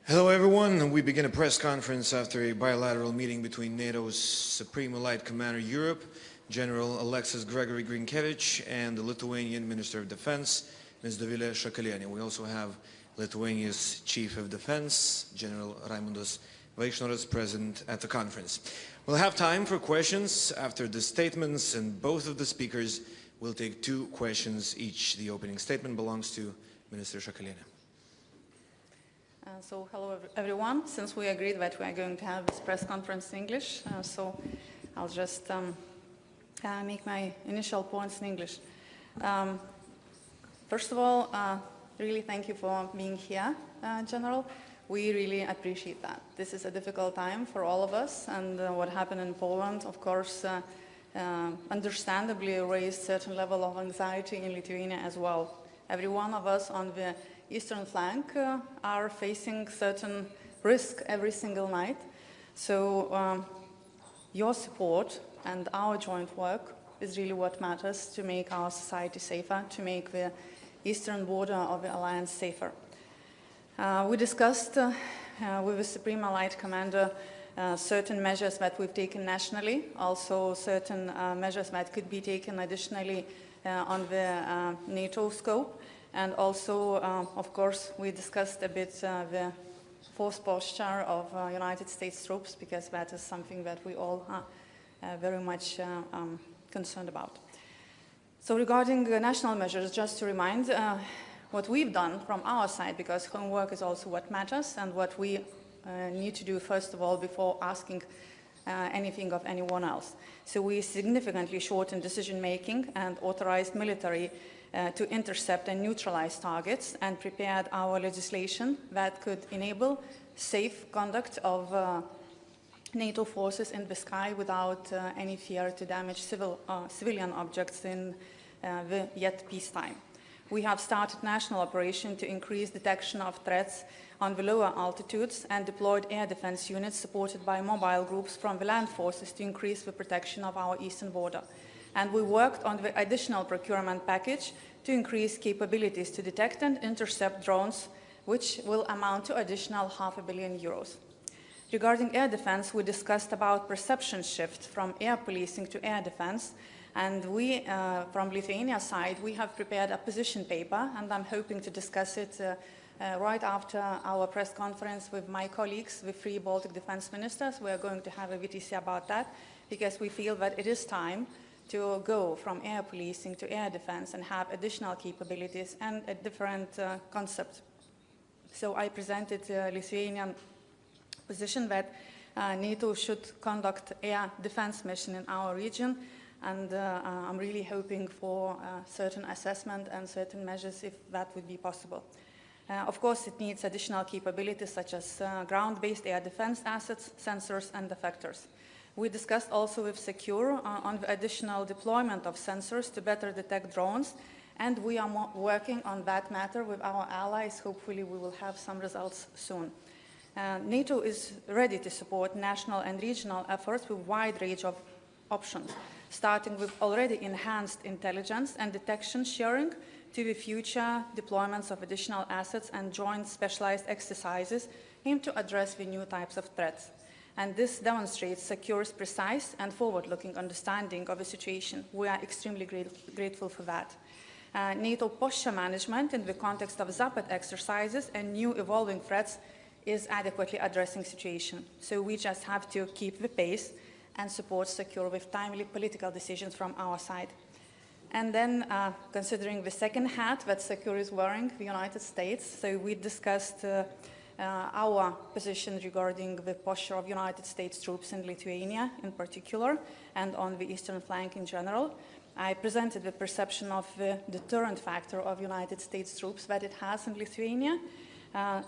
Hello everyone, we begin a press conference after a bilateral meeting between NATO's Supreme Allied Commander Europe, General Alexus Grynkewich, and the Lithuanian Minister of Defense, Ms. Dovile Sakaliene. We also have Lithuania's Chief of Defense, General Raimundas Vaiksnoras, present at the conference. We'll have time for questions after the statements, and both of the speakers will take 2 questions each. The opening statement belongs to Minister Sakaliene. So hello everyone. Since we agreed that we are going to have this press conference in English, so I'll just make my initial points in English. First of all, really thank you for being here, General. We really appreciate that. This is a difficult time for all of us, and what happened in Poland, of course, understandably raised a certain level of anxiety in Lithuania as well. Every one of us on the eastern flank are facing certain risk every single night. So your support and our joint work is really what matters to make our society safer, to make the eastern border of the alliance safer. We discussed with the Supreme Allied Commander certain measures that we've taken nationally, also certain measures that could be taken additionally on the NATO scope. And also, of course, we discussed a bit the forced posture of United States troops, because that is something that we all are very much concerned about. So regarding national measures, just to remind what we've done from our side, because homework is also what matters and what we need to do first of all before asking anything of anyone else. So we significantly shortened decision-making and authorized military to intercept and neutralize targets, and prepared our legislation that could enable safe conduct of NATO forces in the sky without any fear to damage civilian objects in the yet peacetime. We have started national operation to increase detection of threats on the lower altitudes and deployed air defense units supported by mobile groups from the land forces to increase the protection of our eastern border. And we worked on the additional procurement package to increase capabilities to detect and intercept drones, which will amount to additional €500 million. Regarding air defense, we discussed about perception shift from air policing to air defense. And we, from Lithuania's side, we have prepared a position paper, and I'm hoping to discuss it right after our press conference with my colleagues, the 3 Baltic defense ministers. We are going to have a VTC about that, because we feel that it is time to go from air policing to air defense and have additional capabilities and a different concept. So I presented the Lithuanian position that NATO should conduct air defense mission in our region, and I'm really hoping for certain assessment and certain measures if that would be possible. Of course, it needs additional capabilities such as ground-based air defense assets, sensors, and effectors. We discussed also with Secure on the additional deployment of sensors to better detect drones, and we are working on that matter with our allies. Hopefully we will have some results soon. NATO is ready to support national and regional efforts with a wide range of options, starting with already enhanced intelligence and detection sharing to the future deployments of additional assets and joint specialized exercises aimed to address the new types of threats. And this demonstrates Secure's precise and forward-looking understanding of the situation. We are extremely grateful for that. NATO posture management in the context of Zapad exercises and new evolving threats is adequately addressing the situation. So we just have to keep the pace and support Secure with timely political decisions from our side. And then, considering the second hat that Secure is wearing, the United States, so we discussed our position regarding the posture of United States troops in Lithuania in particular, and on the eastern flank in general. I presented the perception of the deterrent factor of United States troops that it has in Lithuania.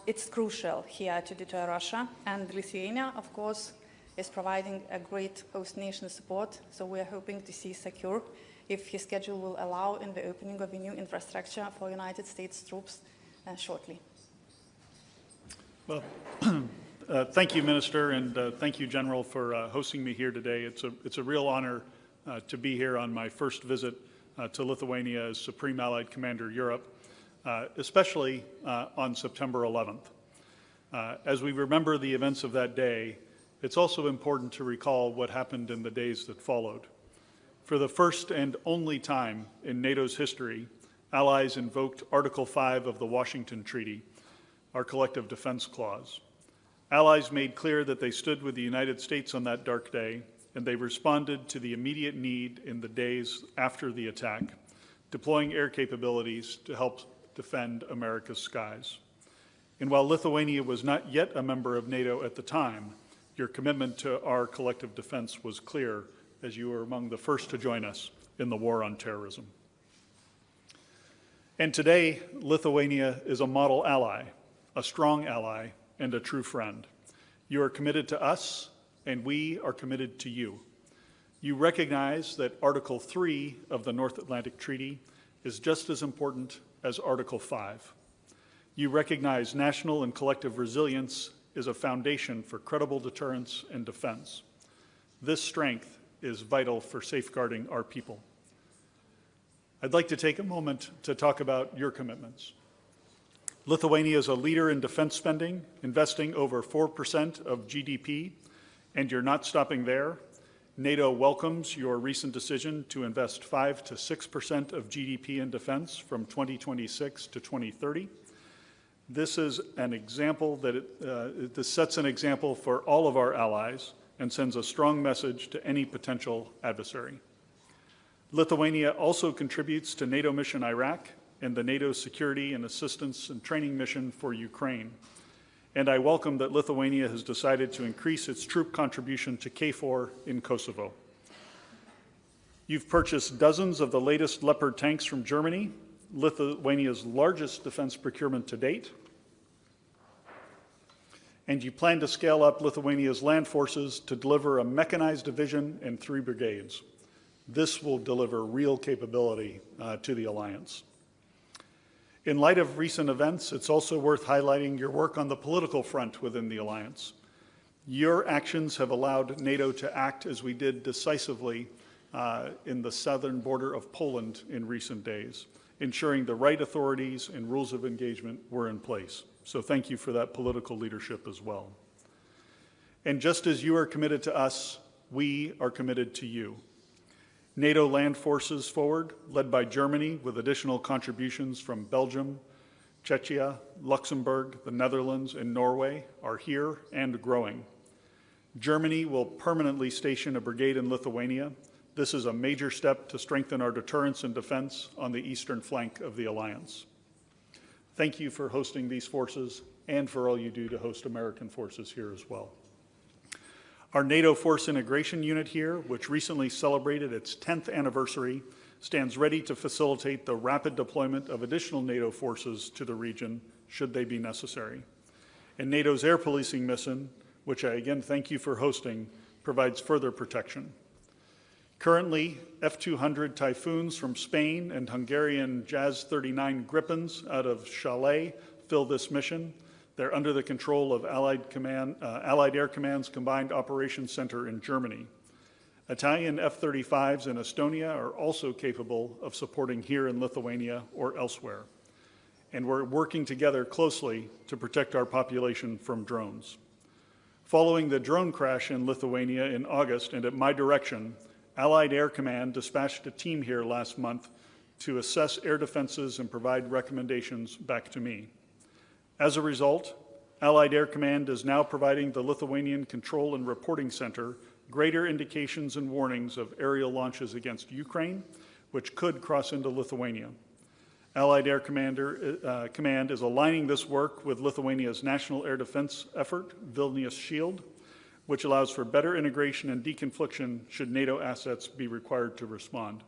It's crucial here to deter Russia, and Lithuania, of course, is providing a great host nation support, so we are hoping to see Secure, if his schedule will allow, in the opening of a new infrastructure for United States troops shortly. Well, thank you, Minister, and thank you, General, for hosting me here today. It's a real honor to be here on my first visit to Lithuania as Supreme Allied Commander Europe, especially on September 11th. As we remember the events of that day, it's also important to recall what happened in the days that followed. For the first and only time in NATO's history, allies invoked Article 5 of the Washington Treaty, our collective defense clause. Allies made clear that they stood with the United States on that dark day, and they responded to the immediate need in the days after the attack, deploying air capabilities to help defend America's skies. And while Lithuania was not yet a member of NATO at the time, your commitment to our collective defense was clear as you were among the first to join us in the war on terrorism. And today, Lithuania is a model ally, a strong ally, and a true friend. You are committed to us, and we are committed to you. You recognize that Article 3 of the North Atlantic Treaty is just as important as Article 5. You recognize national and collective resilience is a foundation for credible deterrence and defense. This strength is vital for safeguarding our people. I'd like to take a moment to talk about your commitments. Lithuania is a leader in defense spending, investing over 4% of GDP, and you're not stopping there. NATO welcomes your recent decision to invest 5 to 6% of GDP in defense from 2026 to 2030. This is an example that this sets an example for all of our allies and sends a strong message to any potential adversary. Lithuania also contributes to NATO Mission Iraq and the NATO Security and Assistance and Training Mission for Ukraine. And I welcome that Lithuania has decided to increase its troop contribution to KFOR in Kosovo. You've purchased dozens of the latest Leopard tanks from Germany, Lithuania's largest defense procurement to date. And you plan to scale up Lithuania's land forces to deliver a mechanized division and 3 brigades. This will deliver real capability to the alliance. In light of recent events, it's also worth highlighting your work on the political front within the alliance. Your actions have allowed NATO to act as we did decisively in the southern border of Poland in recent days, ensuring the right authorities and rules of engagement were in place. So thank you for that political leadership as well. And just as you are committed to us, we are committed to you. NATO land forces forward, led by Germany with additional contributions from Belgium, Czechia, Luxembourg, the Netherlands, and Norway, are here and growing. Germany will permanently station a brigade in Lithuania. This is a major step to strengthen our deterrence and defense on the eastern flank of the alliance. Thank you for hosting these forces and for all you do to host American forces here as well. Our NATO Force Integration Unit here, which recently celebrated its 10th anniversary, stands ready to facilitate the rapid deployment of additional NATO forces to the region should they be necessary. And NATO's air policing mission, which I again thank you for hosting, provides further protection. Currently, F-200 Typhoons from Spain and Hungarian Jazz 39 Gripens out of Chalet fill this mission. They're under the control of Allied Air Command's Combined Operations Center in Germany. Italian F-35s in Estonia are also capable of supporting here in Lithuania or elsewhere. And we're working together closely to protect our population from drones. Following the drone crash in Lithuania in August, and at my direction, Allied Air Command dispatched a team here last month to assess air defenses and provide recommendations back to me. As a result, Allied Air Command is now providing the Lithuanian Control and Reporting Center greater indications and warnings of aerial launches against Ukraine, which could cross into Lithuania. Allied Air Command is aligning this work with Lithuania's national air defense effort, Vilnius Shield, which allows for better integration and deconfliction should NATO assets be required to respond.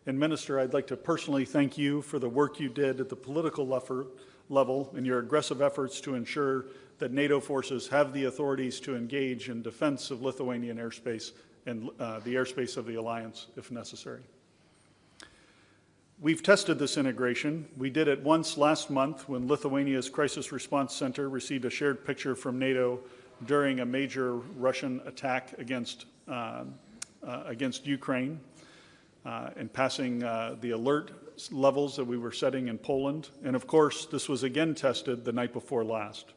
And Minister, I'd like to personally thank you for the work you did at the political level in your aggressive efforts to ensure that NATO forces have the authorities to engage in defense of Lithuanian airspace and the airspace of the alliance if necessary. We've tested this integration. We did it once last month when Lithuania's Crisis Response Center received a shared picture from NATO during a major Russian attack against Ukraine and passing the alert levels that we were setting in Poland. And of course, this was again tested the night before last.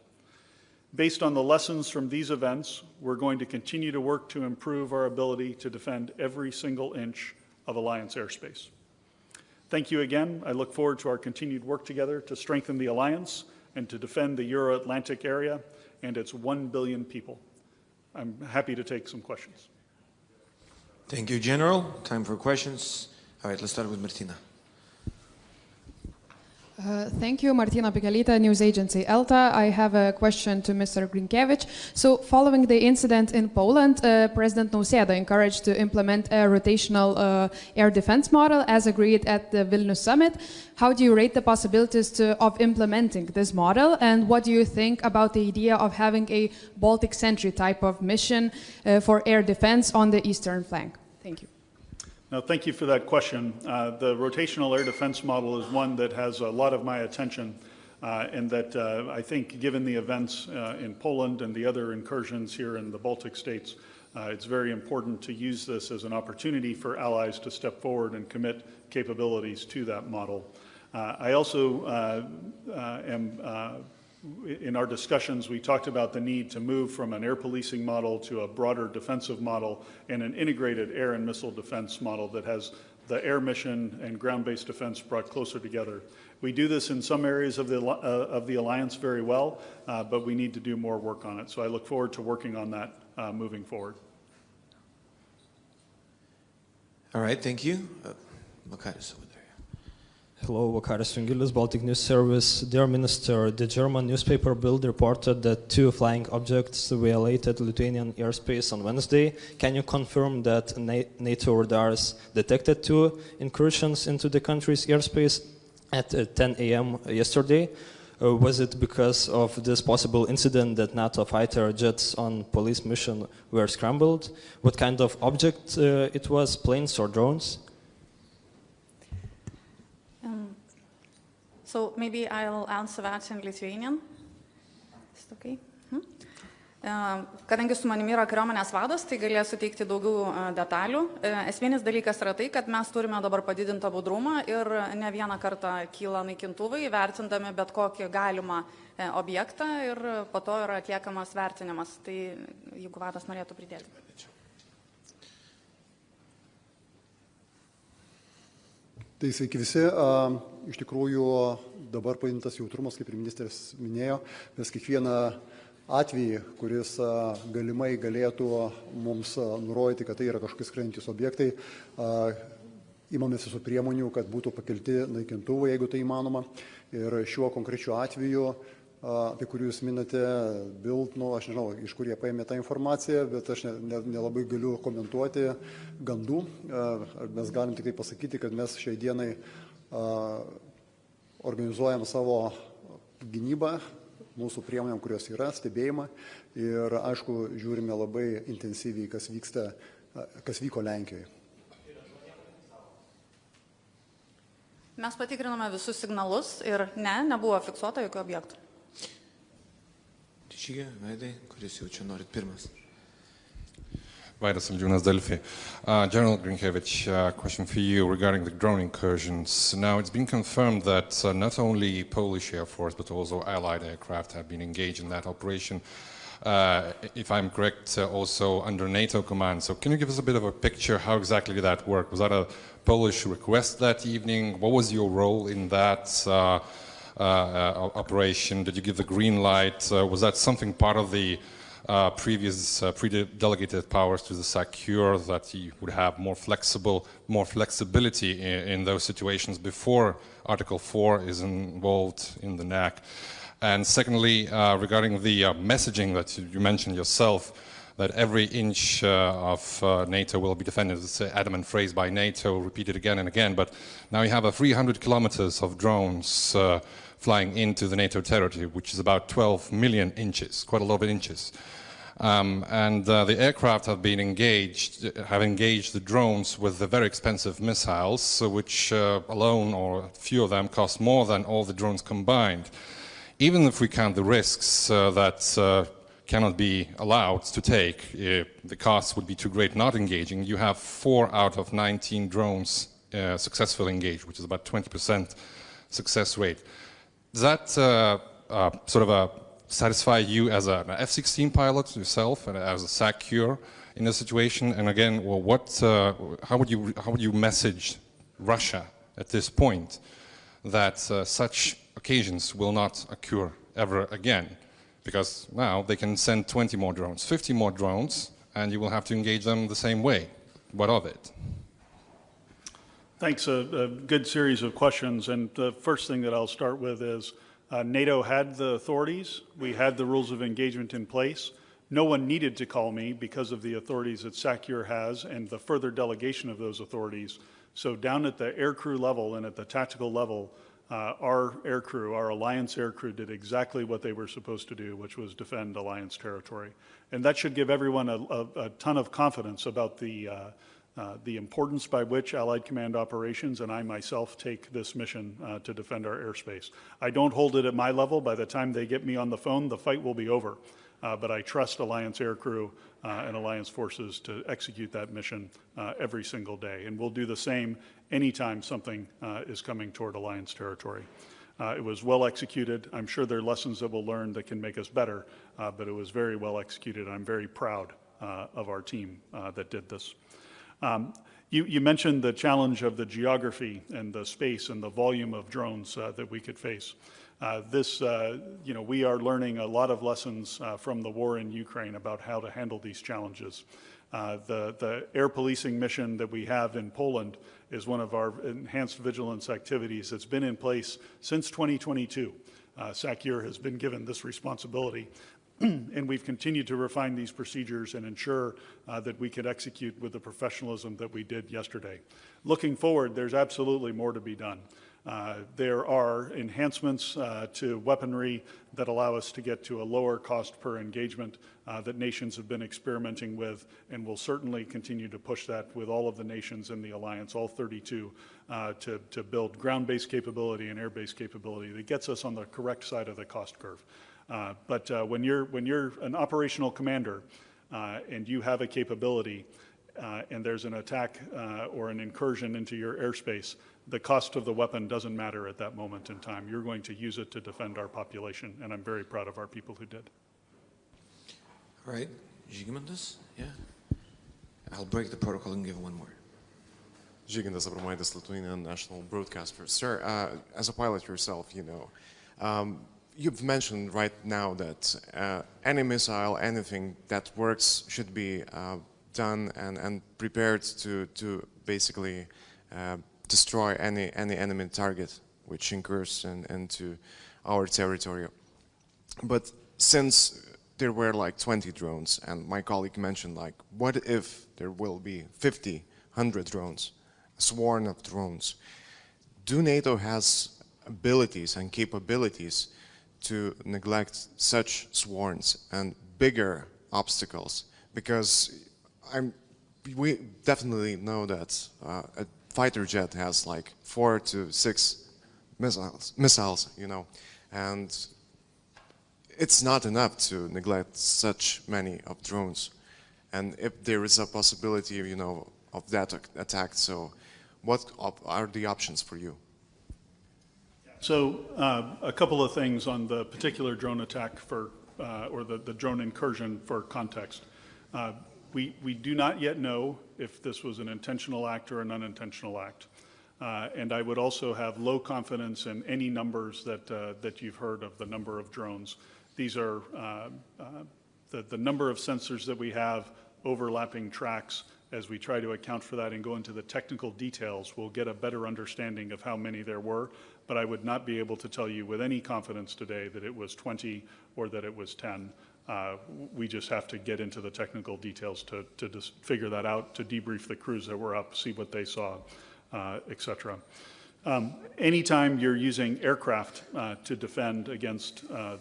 Based on the lessons from these events, we're going to continue to work to improve our ability to defend every single inch of Alliance airspace. Thank you again. I look forward to our continued work together to strengthen the Alliance and to defend the Euro-Atlantic area and its 1 billion people. I'm happy to take some questions. Thank you, General. Time for questions. All right, let's start with Martina. Thank you, Martina Pikalita, News Agency ELTA. I have a question to Mr. Grynkewich. So, following the incident in Poland, President Nausėda encouraged to implement a rotational air defense model as agreed at the Vilnius summit. How do you rate the possibilities of implementing this model, and what do you think about the idea of having a Baltic sentry type of mission for air defense on the eastern flank? Thank you. Now, thank you for that question. The rotational air defense model is one that has a lot of my attention, and that I think, given the events in Poland and the other incursions here in the Baltic states, it's very important to use this as an opportunity for allies to step forward and commit capabilities to that model. I also in our discussions, we talked about the need to move from an air policing model to a broader defensive model and an integrated air and missile defense model that has the air mission and ground-based defense brought closer together. We do this in some areas of the Alliance very well, but we need to do more work on it. So I look forward to working on that moving forward. All right, thank you. Vakaris over there. Hello, Vakaris Jungilis, Baltic News Service. Dear Minister, the German newspaper Bild reported that 2 flying objects violated Lithuanian airspace on Wednesday. Can you confirm that NATO radars detected 2 incursions into the country's airspace at 10 a.m. yesterday? Was it because of this possible incident that NATO fighter jets on police mission were scrambled? What kind of object it was, planes or drones? So maybe I'll answer that in Lithuanian. Is it okay? Kadangi su manimi yra kariuomenės vadas, tai galėsiu suteikti daugiau detalių. Esminis dalykas yra tai, kad mes turime dabar padidintą budrumą ir ne vieną kartą kyla naikintuvai, vertindami bet kokį galimą objektą ir po to yra atliekamas vertinimas. Tai jeigu vadas norėtų pridėti. Tai sveiki visi. Iš tikrųjų dabar padidintas jautrumas, kaip ir ministras minėjo, mes kiekvieną atvejį, kuris galimai galėtų mums nurodyti, kad tai yra kažkokie skrendantys objektai, imamės visų priemonių, kad būtų pakelti naikintuvai, jeigu tai įmanoma. Ir šiuo konkrečiu atveju, apie kurį jūs minate, Bild, aš nežinau, iš kur jie paėmė tą informaciją, bet aš nelabai galiu komentuoti gandų. Mes galim tik tai pasakyti, kad mes šiai dienai organizuojam savo gynybą, mūsų priemonėm, kurios yra, stebėjimą ir, aišku, žiūrime labai intensyviai, kas vyko Lenkijoje. Mes patikrinome visus signalus ir nebuvo fiksuota jokių objektų. Žygė, Vaidai, kuris jau čia norit pirmas. Vaidas Saldžiūnas, Delphi. General Grynkewich, question for you regarding the drone incursions. Now, it's been confirmed that not only Polish Air Force, but also Allied aircraft have been engaged in that operation. If I'm correct, also under NATO command. So can you give us a bit of a picture how exactly that worked? Was that a Polish request that evening? What was your role in that operation? Did you give the green light? Was that something part of the previous pre-delegated powers to the SACEUR, that you would have more flexibility in those situations before Article 4 is involved in the NAC? And secondly, regarding the messaging that you mentioned yourself, that every inch of NATO will be defended. It's an adamant phrase by NATO, repeated again and again, but now you have 300 kilometers of drones flying into the NATO territory, which is about 12 million inches, quite a lot of inches. And the aircraft have engaged the drones with the very expensive missiles, which alone, or a few of them, cost more than all the drones combined. Even if we count the risks that cannot be allowed to take, the costs would be too great not engaging. You have 4 out of 19 drones successfully engaged, which is about 20% success rate. Is that sort of a satisfy you as an F-16 pilot yourself and as a SACEUR in a situation? And again, well, how would you message Russia at this point that such occasions will not occur ever again? Because now they can send 20 more drones, 50 more drones, and you will have to engage them the same way. What of it? Thanks. A good series of questions. And the first thing that I'll start with is NATO had the authorities. We had the rules of engagement in place. No one needed to call me because of the authorities that SACEUR has and the further delegation of those authorities. So down at the aircrew level and at the tactical level, our aircrew, our alliance aircrew, did exactly what they were supposed to do, which was defend alliance territory. And that should give everyone a ton of confidence about the importance by which Allied Command operations and I myself take this mission to defend our airspace. I don't hold it at my level. By the time they get me on the phone, the fight will be over. But I trust Alliance aircrew and Alliance forces to execute that mission every single day. And we'll do the same anytime something is coming toward Alliance territory. It was well executed. I'm sure there are lessons that we'll learn that can make us better, but it was very well executed. I'm very proud of our team that did this. You mentioned the challenge of the geography and the space and the volume of drones that we could face. We are learning a lot of lessons from the war in Ukraine about how to handle these challenges. The air policing mission that we have in Poland is one of our enhanced vigilance activities that's been in place since 2022. SACEUR has been given this responsibility. And we've continued to refine these procedures and ensure that we could execute with the professionalism that we did yesterday. Looking forward, there's absolutely more to be done. There are enhancements to weaponry that allow us to get to a lower cost per engagement that nations have been experimenting with, and will certainly continue to push that with all of the nations in the alliance, all 32, to build ground-based capability and air-based capability that gets us on the correct side of the cost curve. But when you're an operational commander and you have a capability and there's an attack or an incursion into your airspace, the cost of the weapon doesn't matter at that moment in time. You're going to use it to defend our population, and I'm very proud of our people who did. All right, Žygimantas, yeah. I'll break the protocol and give one more. Žygimantas Abromaitis, Lithuanian national broadcaster. Sir, as a pilot yourself, you've mentioned right now that any missile, anything that works should be done and prepared to basically destroy any enemy target which incurs into our territory. But since there were like 20 drones, and my colleague mentioned like, what if there will be 50, 100 drones, a swarm of drones? Do NATO has abilities and capabilities to neglect such swarms and bigger obstacles? Because we definitely know that a fighter jet has like 4 to 6 missiles, and it's not enough to neglect such many of drones. And if there is a possibility, of that attack, so what are the options for you? So a couple of things on the particular drone attack or the drone incursion for context. We do not yet know if this was an intentional act or an unintentional act. And I would also have low confidence in any numbers that you've heard of the number of drones. These are the number of sensors that we have, overlapping tracks. As we try to account for that and go into the technical details, we'll get a better understanding of how many there were. But I would not be able to tell you with any confidence today that it was 20 or that it was 10. We just have to get into the technical details to just figure that out, to debrief the crews that were up, see what they saw, etc. Anytime you're using aircraft to defend against a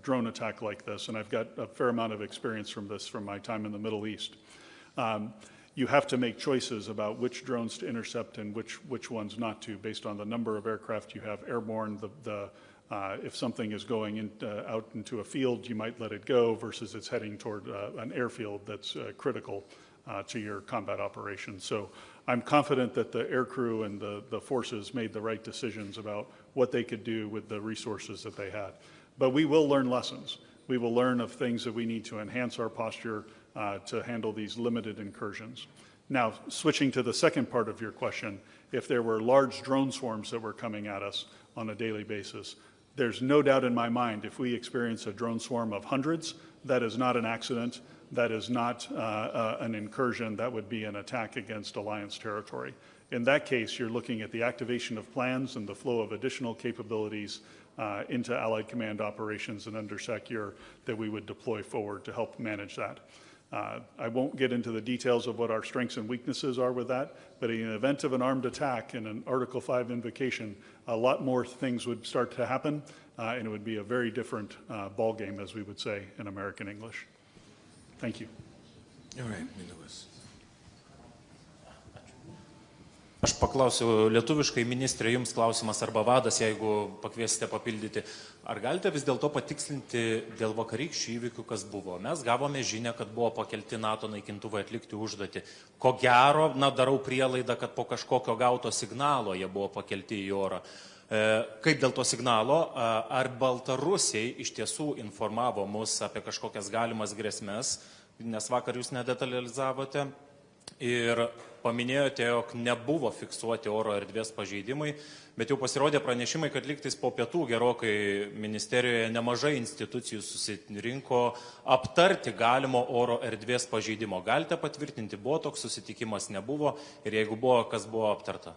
drone attack like this, and I've got a fair amount of experience from this from my time in the Middle East, you have to make choices about which drones to intercept and which ones not to, based on the number of aircraft you have airborne. If something is going out into a field, you might let it go versus it's heading toward an airfield that's critical to your combat operations. So I'm confident that the aircrew and the forces made the right decisions about what they could do with the resources that they had. But we will learn lessons. We will learn of things that we need to enhance our posture to handle these limited incursions. Now, switching to the second part of your question, if there were large drone swarms that were coming at us on a daily basis, there's no doubt in my mind if we experience a drone swarm of hundreds, that is not an accident, that is not an incursion, that would be an attack against alliance territory. In that case, you're looking at the activation of plans and the flow of additional capabilities into Allied Command operations and under SACEUR that we would deploy forward to help manage that. I won't get into the details of what our strengths and weaknesses are with that, but in the event of an armed attack and an Article 5 invocation, a lot more things would start to happen, and it would be a very different ball game, as we would say in American English. Thank you. All right, Mindaugas. Aš paklausiu lietuviškai, ministrė, jums klausimas arba vadas, jeigu pakviesite papildyti. Ar galite vis dėlto patikslinti dėl vakarykščių įvykių, kas buvo? Mes gavome žinią, kad buvo pakelti NATO naikintuvai atlikti užduotį. Ko gero, darau prielaidą, kad po kažkokio gauto signalo jie buvo pakelti į orą. Kaip dėl to signalo, ar Baltarusiai iš tiesų informavo mus apie kažkokias galimas grėsmes, nes vakar jūs nedetalizavote, ir paminėjote, jog nebuvo fiksuoti oro erdvės pažeidimai, bet jau pasirodė pranešimai, kad lygtais po pietų gerokai ministerijoje nemažai institucijų susirinko aptarti galimo oro erdvės pažeidimo. Galite patvirtinti, buvo toks susitikimas, nebuvo, ir jeigu buvo, kas buvo aptarta?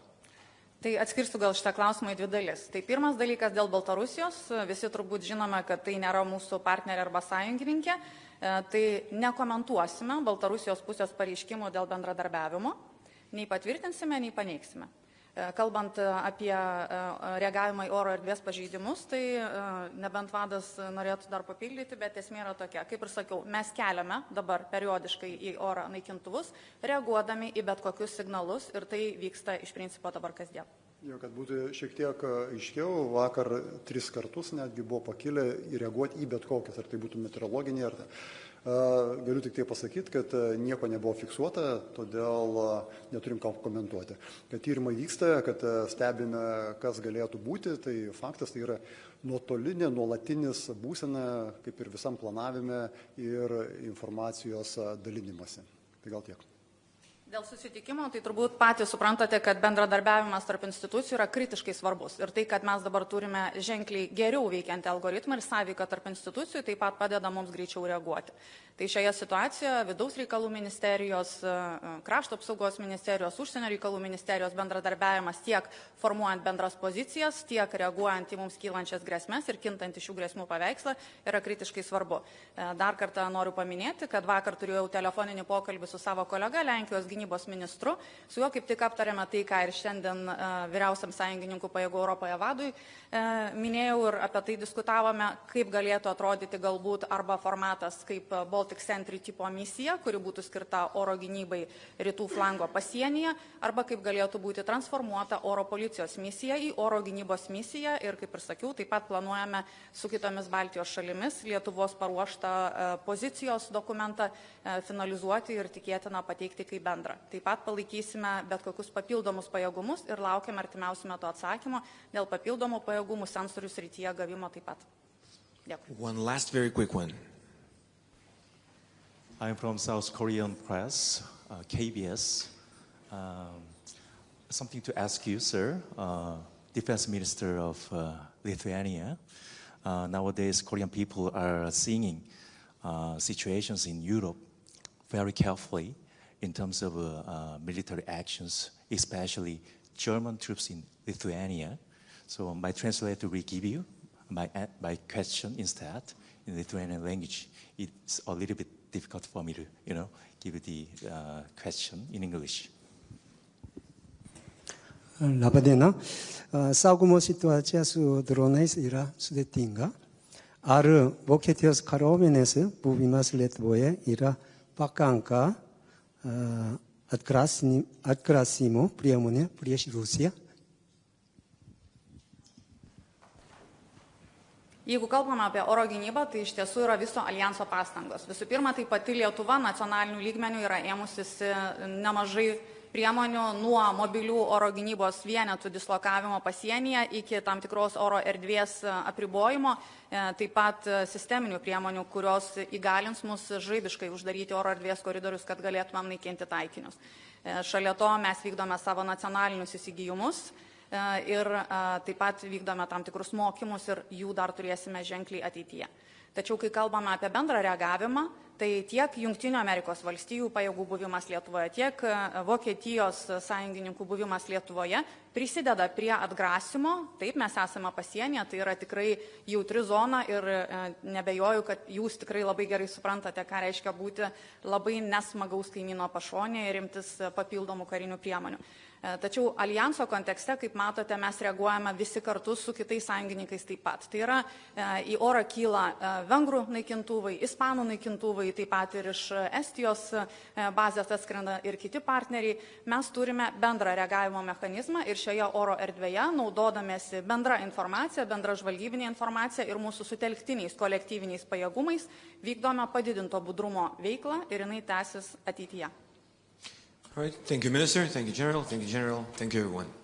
Tai atskirsiu gal šitą klausimą į dvi dalis. Tai pirmas dalykas dėl Baltarusijos. Visi turbūt žinome, kad tai nėra mūsų partnerė arba sąjungininkė. Tai nekomentuosime Baltarusijos pusės pareiškimų dėl bendradarbiavimo. Nei patvirtinsime, nei paneigsime. Kalbant apie reagavimą į oro erdvės pažeidimus, tai nebent vadas norėtų dar papildyti, bet esmė yra tokia. Kaip ir sakiau, mes keliame dabar periodiškai į orą naikintuvus, reaguodami į bet kokius signalus, ir tai vyksta iš principo dabar kasdien. Jo, kad būtų šiek tiek aiškiau, vakar 3 kartus netgi buvo pakilę reaguoti į bet kokias, ar tai būtų meteorologiniai, ar galiu tik tai pasakyti, kad nieko nebuvo fiksuota, todėl neturim ką komentuoti. Kad tyrimai vyksta, kad stebime, kas galėtų būti, tai faktas tai yra nuotolinė, nuolatinis būsena, kaip ir visam planavime ir informacijos dalinimasi. Tai gal tiek. Dėl susitikimo, tai turbūt patys suprantate, kad bendradarbiavimas tarp institucijų yra kritiškai svarbus. Ir tai, kad mes dabar turime ženkliai geriau veikiantį algoritmą ir sąveiką tarp institucijų, taip pat padeda mums greičiau reaguoti. Tai šioje situacijoje Vidaus reikalų ministerijos, Krašto apsaugos ministerijos, Užsienio reikalų ministerijos bendradarbiavimas tiek formuojant bendras pozicijas, tiek reaguojant į mums kylančias grėsmes ir kintant iš šių grėsmų paveikslą yra kritiškai svarbu. Dar kartą noriu paminėti, kad vakar turėjau telefoninį pokalbį su savo kolega Lenkijos gynybos ministru. Su juo kaip tik aptarėme tai, ką ir šiandien vyriausiam sąjungininkų pajėgų Europoje vadui minėjau, ir apie tai diskutavome, kaip galėtų atrodyti galbūt arba formatas kaip Baltic Sentry tipo misija, kuri būtų skirta oro gynybai rytų flango pasienyje, arba kaip galėtų būti transformuota oro policijos misija į oro gynybos misiją. Ir kaip ir sakiau, taip pat planuojame su kitomis Baltijos šalimis Lietuvos paruoštą pozicijos dokumentą finalizuoti ir tikėtina pateikti kaip bendrą. Taip pat palaikysime bet kokius papildomus pajėgumus ir laukiame artimiausių metų atsakymo dėl papildomų pajėgumų sensorių srityje gavimo taip pat. Dėkui. One last very quick one. I'm from South Korean press, KBS. Something to ask you, sir, Defense Minister of Lithuania. Nowadays, Korean people are seeing situations in Europe very carefully in terms of military actions, especially German troops in Lithuania. So my translator will give you my question instead in Lithuanian language. It's a little bit difficult for me to, give the question in English. Labadiena. Saugumo situacija su dronais yra sudėtinga. Ar Vokietijos kariuomenės buvimas Lietuvoje yra pakanka atgrasymo priemonė prieš Rusiją? Jeigu kalbame apie oro gynybą, tai iš tiesų yra viso alijanso pastangos. Visų pirma, tai pati Lietuva nacionalinių lygmenių yra ėmusis nemažai priemonių nuo mobilių oro gynybos vienetų dislokavimo pasienyje iki tam tikros oro erdvės apribojimo, taip pat sisteminių priemonių, kurios įgalins mus žaibiškai uždaryti oro erdvės koridorius, kad galėtumėm naikinti taikinius. Šalia to mes vykdome savo nacionalinius įsigijimus ir taip pat vykdome tam tikrus mokymus ir jų dar turėsime ženkliai ateityje. Tačiau, kai kalbame apie bendrą reagavimą, tai tiek Jungtinių Amerikos valstijų pajėgų buvimas Lietuvoje, tiek Vokietijos sąjungininkų buvimas Lietuvoje prisideda prie atgrasimo. Taip, mes esame pasienyje, tai yra tikrai jautri zona ir nebejoju, kad jūs tikrai labai gerai suprantate, ką reiškia būti labai nesmagaus kaimyno pašonėje ir imtis papildomų karinių priemonių. Tačiau alijanso kontekste, kaip matote, mes reaguojame visi kartu su kitais sąjungininkais taip pat. Tai yra, į orą kyla vengrų naikintuvai, ispanų naikintuvai, taip pat ir iš Estijos bazės atskrenda ir kiti partneriai. Mes turime bendrą reagavimo mechanizmą ir šioje oro erdvėje, naudodamėsi bendrą informaciją, bendrą žvalgybinę informaciją ir mūsų sutelktiniais kolektyviniais pajėgumais, vykdome padidinto budrumo veiklą ir jinai tęsis ateityje. All right. Thank you, Minister. Thank you, General. Thank you, General. Thank you, everyone.